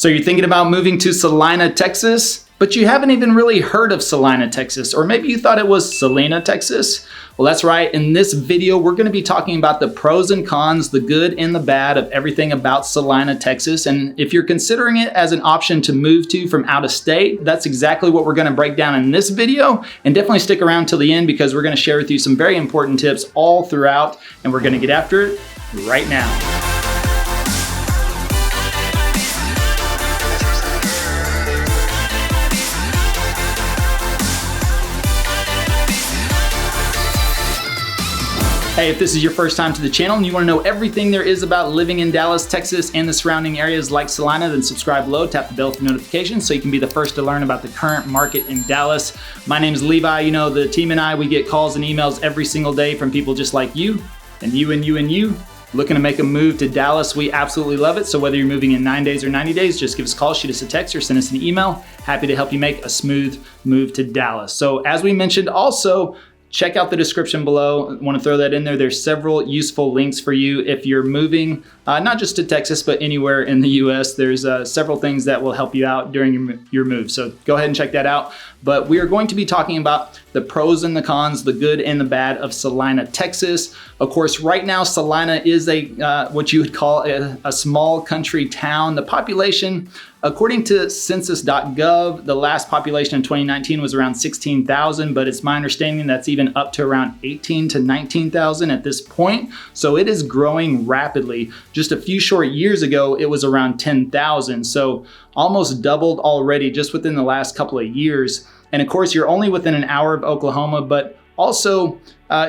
So you're thinking about moving to Salina, Texas, but you haven't even really heard of Salina, Texas, or maybe you thought it was Salina, Texas. Well, that's right. In this video, we're going to be talking about the pros and cons, the good and the bad of everything about Salina, Texas. And if you're considering it as an option to move to from out of state, that's exactly what we're going to break down in this video. And definitely stick around till the end because we're going to share with you some very important tips all throughout, and we're going to get after it right now. Hey, if this is your first time to the channel and you want to know everything there is about living in Dallas, Texas, and the surrounding areas like Salina, then subscribe below, tap the bell for notifications so you can be the first to learn about the current market in Dallas. My name is Levi. You know, the team and I, we get calls and emails every single day from people just like you, and you, and you, and you, looking to make a move to Dallas. We absolutely love it. So whether you're moving in 9 days or 90 days, just give us a call, shoot us a text, or send us an email. Happy to help you make a smooth move to Dallas. So as we mentioned, also, check out the description below. I want to throw that in there. There's several useful links for you if you're moving, not just to Texas, but anywhere in the US. There's several things that will help you out during your move. So go ahead and check that out. But we are going to be talking about the pros and the cons, the good and the bad of Salina, Texas. Of course, right now, Salina is what you would call a small country town. The population, according to census.gov, the last population in 2019 was around 16,000, but it's my understanding that's even up to around 18 to 19,000 at this point. So it is growing rapidly. Just a few short years ago, it was around 10,000. So almost doubled already just within the last couple of years. And of course, you're only within an hour of Oklahoma, but also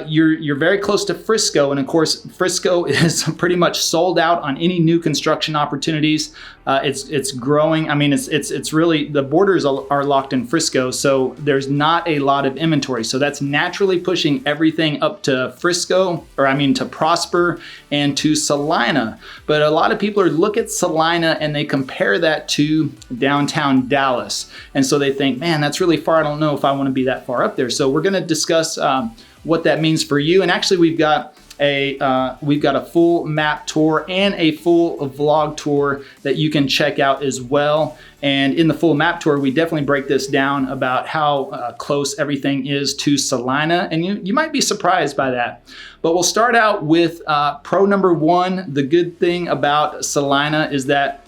you're very close to Frisco. And of course, Frisco is pretty much sold out on any new construction opportunities. It's growing. I mean, it's really, the borders are locked in Frisco, so there's not a lot of inventory. So that's naturally pushing everything up to Frisco, to Prosper and to Salina. But a lot of people look at Salina and they compare that to downtown Dallas. And so they think, man, that's really far. I don't know if I want to be that far up there. So we're going to discuss what that means for you. And actually, we've got a full map tour and a full vlog tour that you can check out as well. And in the full map tour, we definitely break this down about how close everything is to Salina. And you might be surprised by that. But we'll start out with pro number one. The good thing about Salina is that,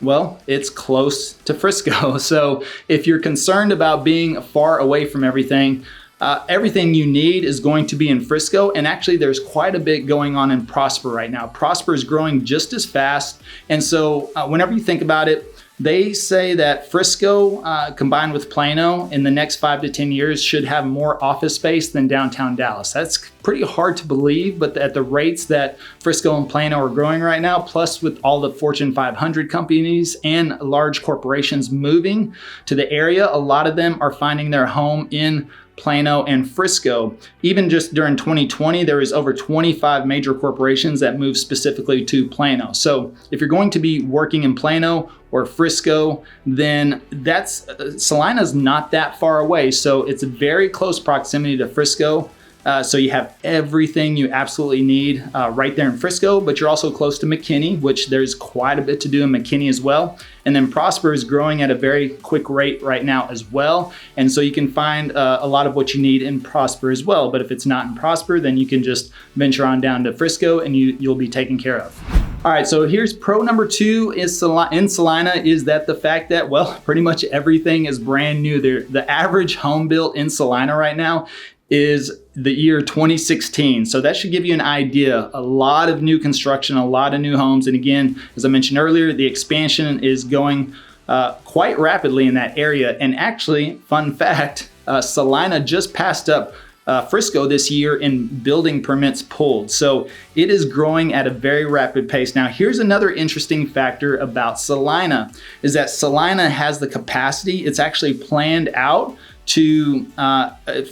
well, it's close to Frisco. So if you're concerned about being far away from everything, everything you need is going to be in Frisco. And actually, there's quite a bit going on in Prosper right now. Prosper is growing just as fast. And so whenever you think about it, they say that Frisco combined with Plano in the next 5 to 10 years should have more office space than downtown Dallas. That's pretty hard to believe, but at the rates that Frisco and Plano are growing right now, plus with all the Fortune 500 companies and large corporations moving to the area, a lot of them are finding their home in Plano and Frisco. Even just during 2020, there was over 25 major corporations that moved specifically to Plano. So if you're going to be working in Plano or Frisco, then Salina's not that far away. So it's a very close proximity to Frisco. So you have everything you absolutely need right there in Frisco, but you're also close to McKinney, which there's quite a bit to do in McKinney as well. And then Prosper is growing at a very quick rate right now as well. And so you can find a lot of what you need in Prosper as well. But if it's not in Prosper, then you can just venture on down to Frisco and you'll be taken care of. All right, so here's pro number two in Salina is that the fact that, well, pretty much everything is brand new. The average home built in Salina right now is the year 2016. So that should give you an idea. A lot of new construction, a lot of new homes. And again, as I mentioned earlier, the expansion is going quite rapidly in that area. And actually, fun fact, Salina just passed up Frisco this year in building permits pulled. So it is growing at a very rapid pace. Now, here's another interesting factor about Salina is that Salina has the capacity. It's actually planned out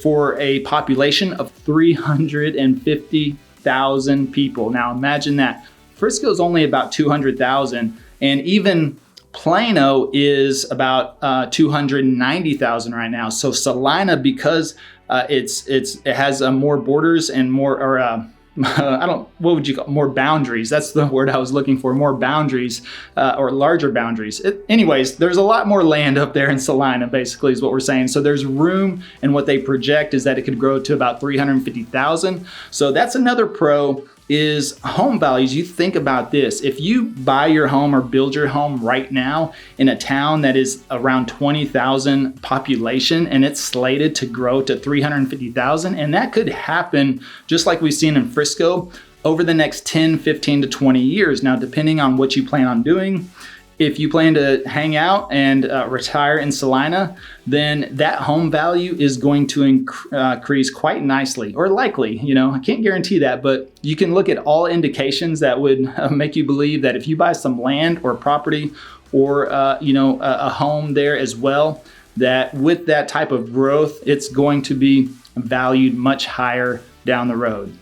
for a population of 350,000 people. Now imagine that. Frisco is only about 200,000, and even Plano is about 290,000 right now. So Salina, because it has more borders and more, what would you call more boundaries? That's the word I was looking for, more boundaries or larger boundaries. Anyways, there's a lot more land up there in Salina, basically, is what we're saying. So there's room, and what they project is that it could grow to about 350,000. So that's another pro is home values. You think about this. If you buy your home or build your home right now in a town that is around 20,000 population and it's slated to grow to 350,000, and that could happen just like we've seen in Frisco over the next 10, 15 to 20 years. Now, depending on what you plan on doing, if you plan to hang out and retire in Salina, then that home value is going to increase quite nicely, or likely. I can't guarantee that, but you can look at all indications that would make you believe that if you buy some land or property or a home there as well, that with that type of growth, it's going to be valued much higher down the road.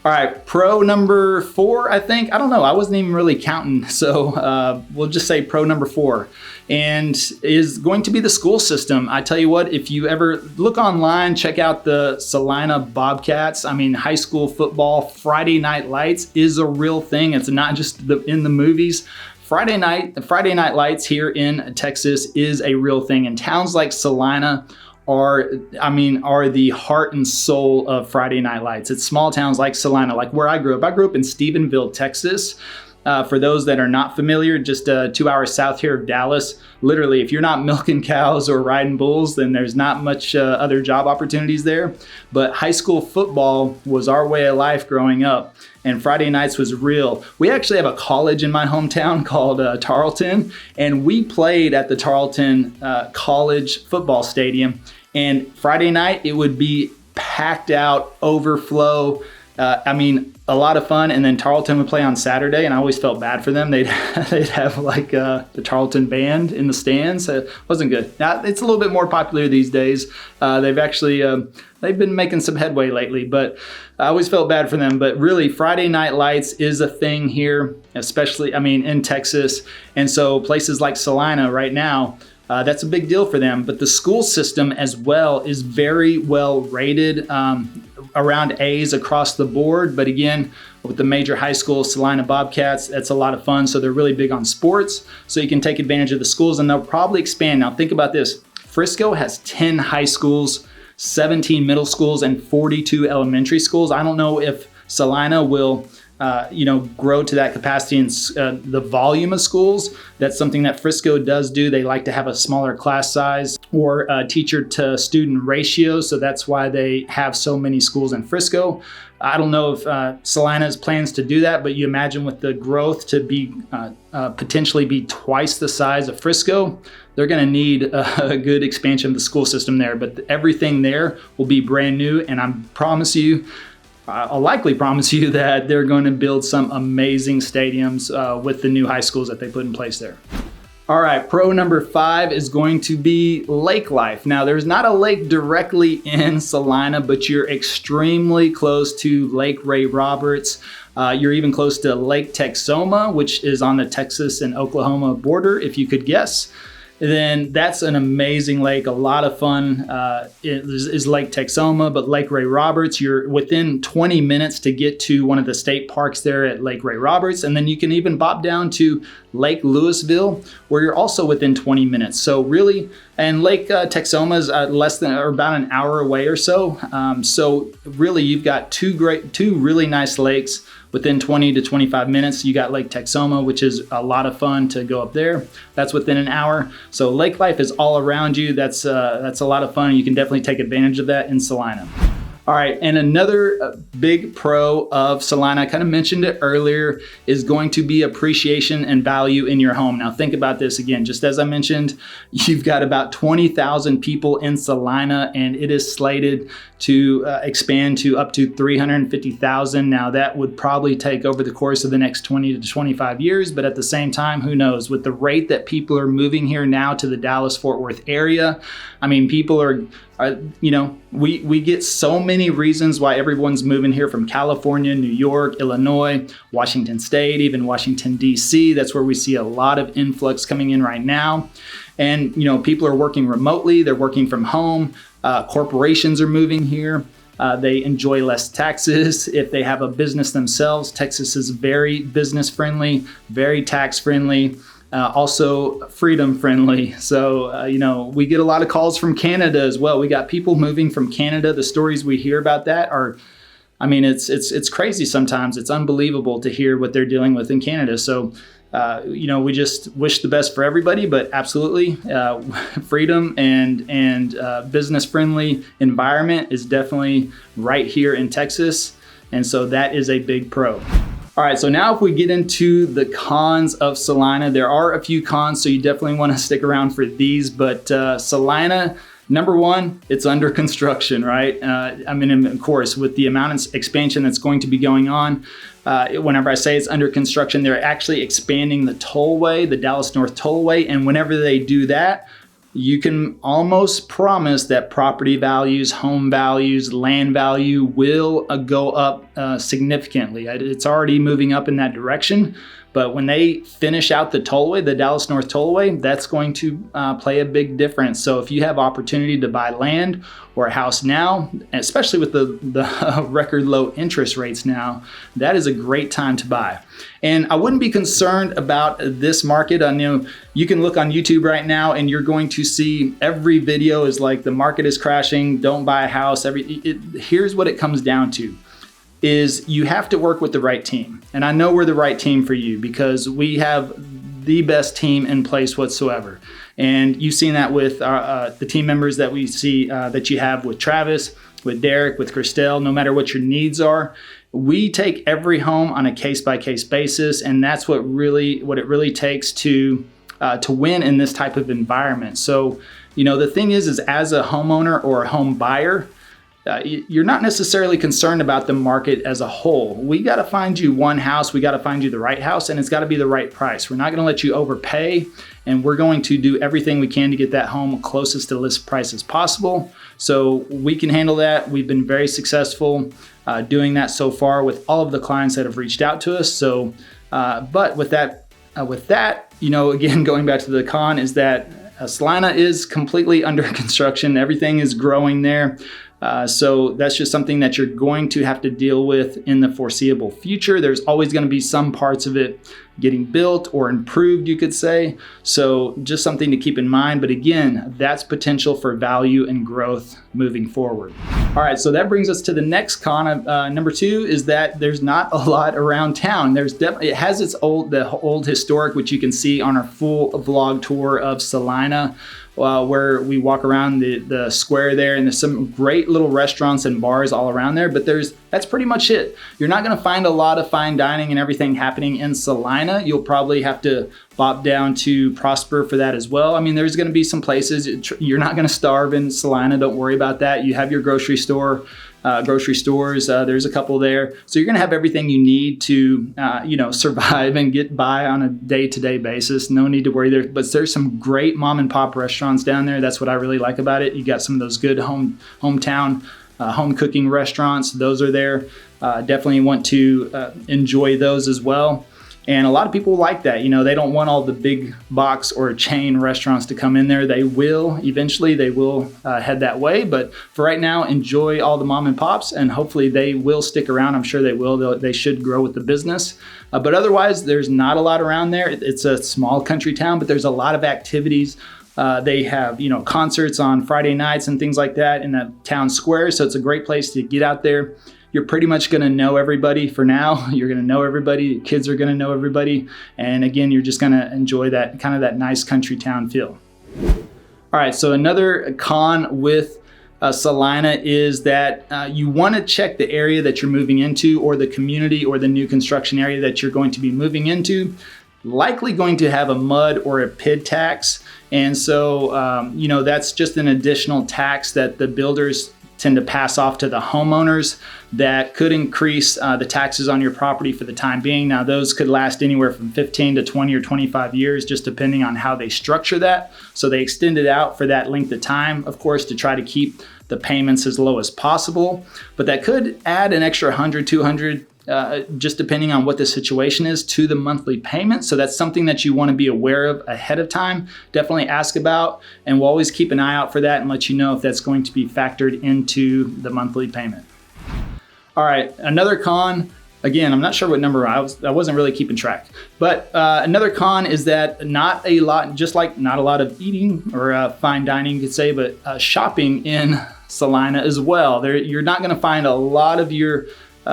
All right, pro number 4, I think. I don't know. I wasn't even really counting. So we'll just say pro number 4, and is going to be the school system. I tell you what, if you ever look online, check out the Salina Bobcats. I mean, high school football, Friday Night Lights is a real thing. It's not just in the movies. Friday Night Lights here in Texas is a real thing. And towns like Salina are the heart and soul of Friday Night Lights. It's small towns like Salina, like where I grew up. I grew up in Stephenville, Texas. For those that are not familiar, just 2 hours south here of Dallas. Literally, if you're not milking cows or riding bulls, then there's not much other job opportunities there. But high school football was our way of life growing up, and Friday nights was real. We actually have a college in my hometown called Tarleton, and we played at the Tarleton College football stadium. And Friday night, it would be packed out, overflow. A lot of fun. And then Tarleton would play on Saturday, and I always felt bad for them. They'd have like the Tarleton band in the stands. It wasn't good. Now, it's a little bit more popular these days. They've been making some headway lately, but I always felt bad for them. But really, Friday Night Lights is a thing here, especially, in Texas. And so places like Salina right now, that's a big deal for them. But the school system as well is very well rated, around A's across the board. But again, with the major high schools, Salina Bobcats, that's a lot of fun. So they're really big on sports. So you can take advantage of the schools, and they'll probably expand. Now think about this. Frisco has 10 high schools, 17 middle schools, and 42 elementary schools. I don't know if Salina will grow to that capacity in the volume of schools. That's something that Frisco does do. They like to have a smaller class size or teacher to student ratio. So that's why they have so many schools in Frisco. I don't know if Salina's plans to do that, but you imagine with the growth to be potentially be twice the size of Frisco, they're going to need a good expansion of the school system there. But everything there will be brand new, and I'll likely promise you that they're going to build some amazing stadiums with the new high schools that they put in place there. All right, pro number 5 is going to be lake life. Now, there's not a lake directly in Salina, but you're extremely close to Lake Ray Roberts. You're even close to Lake Texoma, which is on the Texas and Oklahoma border, if you could guess. Then that's an amazing lake, a lot of fun. Is Lake Texoma, but Lake Ray Roberts, you're within 20 minutes to get to one of the state parks there at Lake Ray Roberts. And then you can even bop down to Lake Louisville, where you're also within 20 minutes. So really, and Lake Texoma is less than or about an hour away or so. So really, you've got two really nice lakes within 20 to 25 minutes. You got Lake Texoma, which is a lot of fun to go up there. That's within an hour. So lake life is all around you. That's a lot of fun. You can definitely take advantage of that in Salina. All right, and another big pro of Salina, I kind of mentioned it earlier, is going to be appreciation and value in your home. Now think about this again, just as I mentioned, you've got about 20,000 people in Salina, and it is slated to expand to up to 350,000. Now that would probably take over the course of the next 20 to 25 years, but at the same time, who knows? With the rate that people are moving here now to the Dallas-Fort Worth area, people are we get so many reasons why everyone's moving here from California, New York, Illinois, Washington State, even Washington, D.C. That's where we see a lot of influx coming in right now. And, people are working remotely. They're working from home. Corporations are moving here. They enjoy less taxes. If they have a business themselves, Texas is very business friendly, very tax friendly. Also freedom friendly. So, we get a lot of calls from Canada as well. We got people moving from Canada. The stories we hear about that are, it's crazy sometimes. It's unbelievable to hear what they're dealing with in Canada. So, we just wish the best for everybody, but absolutely, freedom and business friendly environment is definitely right here in Texas. And so that is a big pro. All right, so now if we get into the cons of Celina, there are a few cons, so you definitely want to stick around for these. But Celina, number one, it's under construction, right? Of course, with the amount of expansion that's going to be going on, whenever I say it's under construction, they're actually expanding the tollway, the Dallas North Tollway, and whenever they do that, you can almost promise that property values, home values, land value will go up significantly. It's already moving up in that direction. But when they finish out the tollway, the Dallas North Tollway, that's going to play a big difference. So if you have opportunity to buy land or a house now, especially with the record low interest rates now, that is a great time to buy. And I wouldn't be concerned about this market. I know you can look on YouTube right now and you're going to see every video is like the market is crashing, don't buy a house. Here's what it comes down to. Is you have to work with the right team. And I know we're the right team for you because we have the best team in place whatsoever. And you've seen that with the team members that we see that you have with Travis, with Derek, with Christelle, no matter what your needs are. We take every home on a case-by-case basis, and that's what it really takes to win in this type of environment. So, the thing is as a homeowner or a home buyer, you're not necessarily concerned about the market as a whole. We got to find you one house. We got to find you the right house, and it's got to be the right price. We're not going to let you overpay, and we're going to do everything we can to get that home closest to list price as possible. So we can handle that. We've been very successful doing that so far with all of the clients that have reached out to us. So, but with that, again, going back to the con is that Celina is completely under construction. Everything is growing there. So that's just something that you're going to have to deal with in the foreseeable future. There's always going to be some parts of it getting built or improved, you could say. So just something to keep in mind. But again, that's potential for value and growth moving forward. All right, so that brings us to the next con. Number two is that there's not a lot around town. It has the old historic, which you can see on our full vlog tour of Celina. Where we walk around the square there, and there's some great little restaurants and bars all around there, but that's pretty much it. You're not gonna find a lot of fine dining and everything happening in Celina. You'll probably have to bop down to Prosper for that as well. There's gonna be some places, you're not gonna starve in Celina, don't worry about that. You have your grocery stores, there's a couple there. So you're gonna have everything you need to survive and get by on a day-to-day basis. No need to worry there, but there's some great mom and pop restaurants down there. That's what I really like about it. You got some of those good hometown home cooking restaurants. Those are there. Definitely want to enjoy those as well. And a lot of people like that. They don't want all the big box or chain restaurants to come in there. They will eventually head that way. But for right now, enjoy all the mom and pops, and hopefully they will stick around. I'm sure they will. They should grow with the business. But otherwise, there's not a lot around there. It's a small country town, but there's a lot of activities. They have, concerts on Friday nights and things like that in the town square. So it's a great place to get out there. You're pretty much going to know everybody for now. You're going to know everybody. Your kids are going to know everybody. And again, you're just going to enjoy that kind of that nice country town feel. All right. So another con with Celina is that you want to check the area that you're moving into, or the community or the new construction area that you're going to be moving into. Likely going to have a mud or a PID tax. And so, that's just an additional tax that the builders tend to pass off to the homeowners that could increase the taxes on your property for the time being. Now, those could last anywhere from 15 to 20 or 25 years, just depending on how they structure that. So they extend it out for that length of time, of course, to try to keep the payments as low as possible. But that could add an extra $100, $200, just depending on what the situation is, to the monthly payment. So that's something that you want to be aware of ahead of time. Definitely ask about, and we'll always keep an eye out for that and let you know if that's going to be factored into the monthly payment. All right, another con. Again, I'm not sure what number I wasn't really keeping track. But another con is that not a lot of eating or fine dining, you could say, but shopping in Salina as well. You're not going to find a lot of your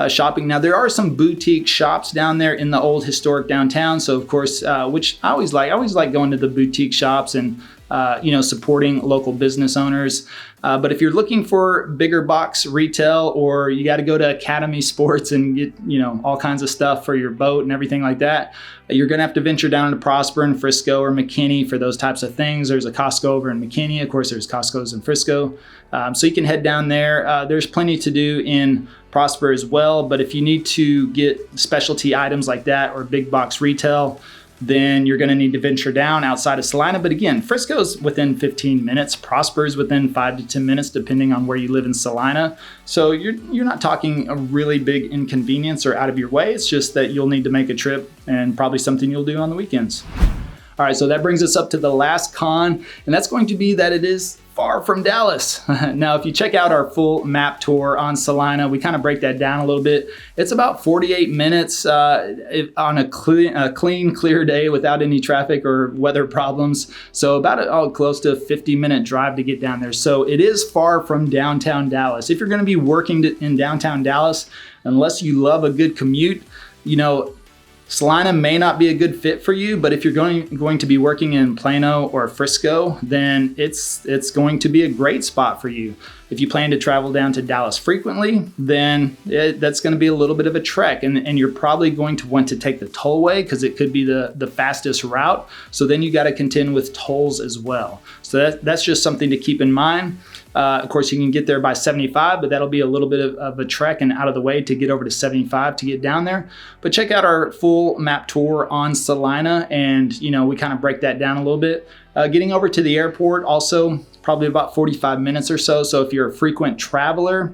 shopping. Now, there are some boutique shops down there in the old historic downtown. So, of course, which I always like going to the boutique shops and supporting local business owners. But if you're looking for bigger box retail, or you got to go to Academy Sports and get, all kinds of stuff for your boat and everything like that, you're going to have to venture down to Prosper and Frisco or McKinney for those types of things. There's a Costco over in McKinney. Of course, there's Costco's in Frisco. So you can head down there. There's plenty to do in Prosper as well. But if you need to get specialty items like that or big box retail, then you're going to need to venture down outside of Salina. But again, Frisco's within 15 minutes. Prosper's within 5 to 10 minutes, depending on where you live in Salina. So you're not talking a really big inconvenience or out of your way. It's just that you'll need to make a trip, and probably something you'll do on the weekends. All right, so that brings us up to the last con, and that's going to be that it is far from Dallas. Now, if you check out our full map tour on Salina, we kind of break that down a little bit. It's about 48 minutes on a clean, clear day without any traffic or weather problems. So about close to a 50-minute drive to get down there. So it is far from downtown Dallas. If you're going to be working in downtown Dallas, unless you love a good commute, Salina may not be a good fit for you, but if you're going to be working in Plano or Frisco, then it's going to be a great spot for you. If you plan to travel down to Dallas frequently, then that's going to be a little bit of a trek, and you're probably going to want to take the tollway because it could be the fastest route. So then you got to contend with tolls as well. So that's just something to keep in mind. Of course, you can get there by 75, but that'll be a little bit of a trek and out of the way to get over to 75 to get down there. But check out our full map tour on Salina, and we kind of break that down a little bit. Getting over to the airport also probably about 45 minutes or so. So if you're a frequent traveler,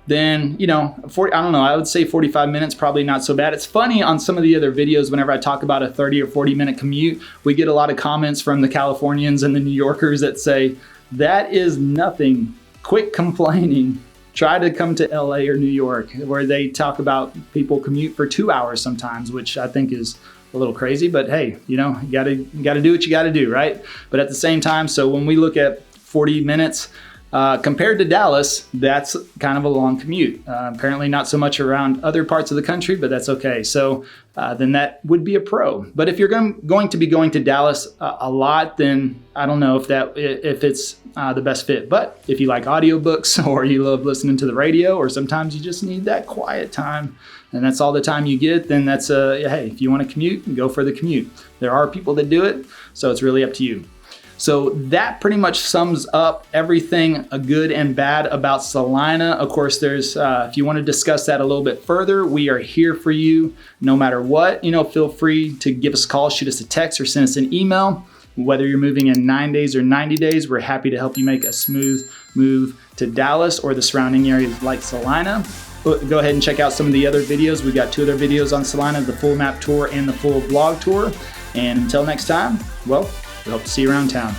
then I would say 45 minutes, probably not so bad. It's funny, on some of the other videos, whenever I talk about a 30 or 40 minute commute, we get a lot of comments from the Californians and the New Yorkers that say, that is nothing. Quit complaining. Try to come to LA or New York, where they talk about people commute for 2 hours sometimes, which I think is a little crazy, but hey, you gotta do what you gotta do, right? But at the same time, so when we look at 40 minutes, compared to Dallas, that's kind of a long commute. Apparently not so much around other parts of the country, but that's okay. So then that would be a pro. But if you're going to be going to Dallas a lot, then I don't know if it's the best fit. But if you like audiobooks, or you love listening to the radio, or sometimes you just need that quiet time, and that's all the time you get, then that's hey, if you want to commute, go for the commute. There are people that do it, so it's really up to you. So that pretty much sums up everything good and bad about Salina. Of course, there's if you want to discuss that a little bit further, we are here for you no matter what. Feel free to give us a call, shoot us a text, or send us an email. Whether you're moving in 9 days or 90 days, we're happy to help you make a smooth move to Dallas or the surrounding areas like Salina. Go ahead and check out some of the other videos. We've got 2 other videos on Salina, the full map tour and the full vlog tour. And until next time, well, we hope to see you around town.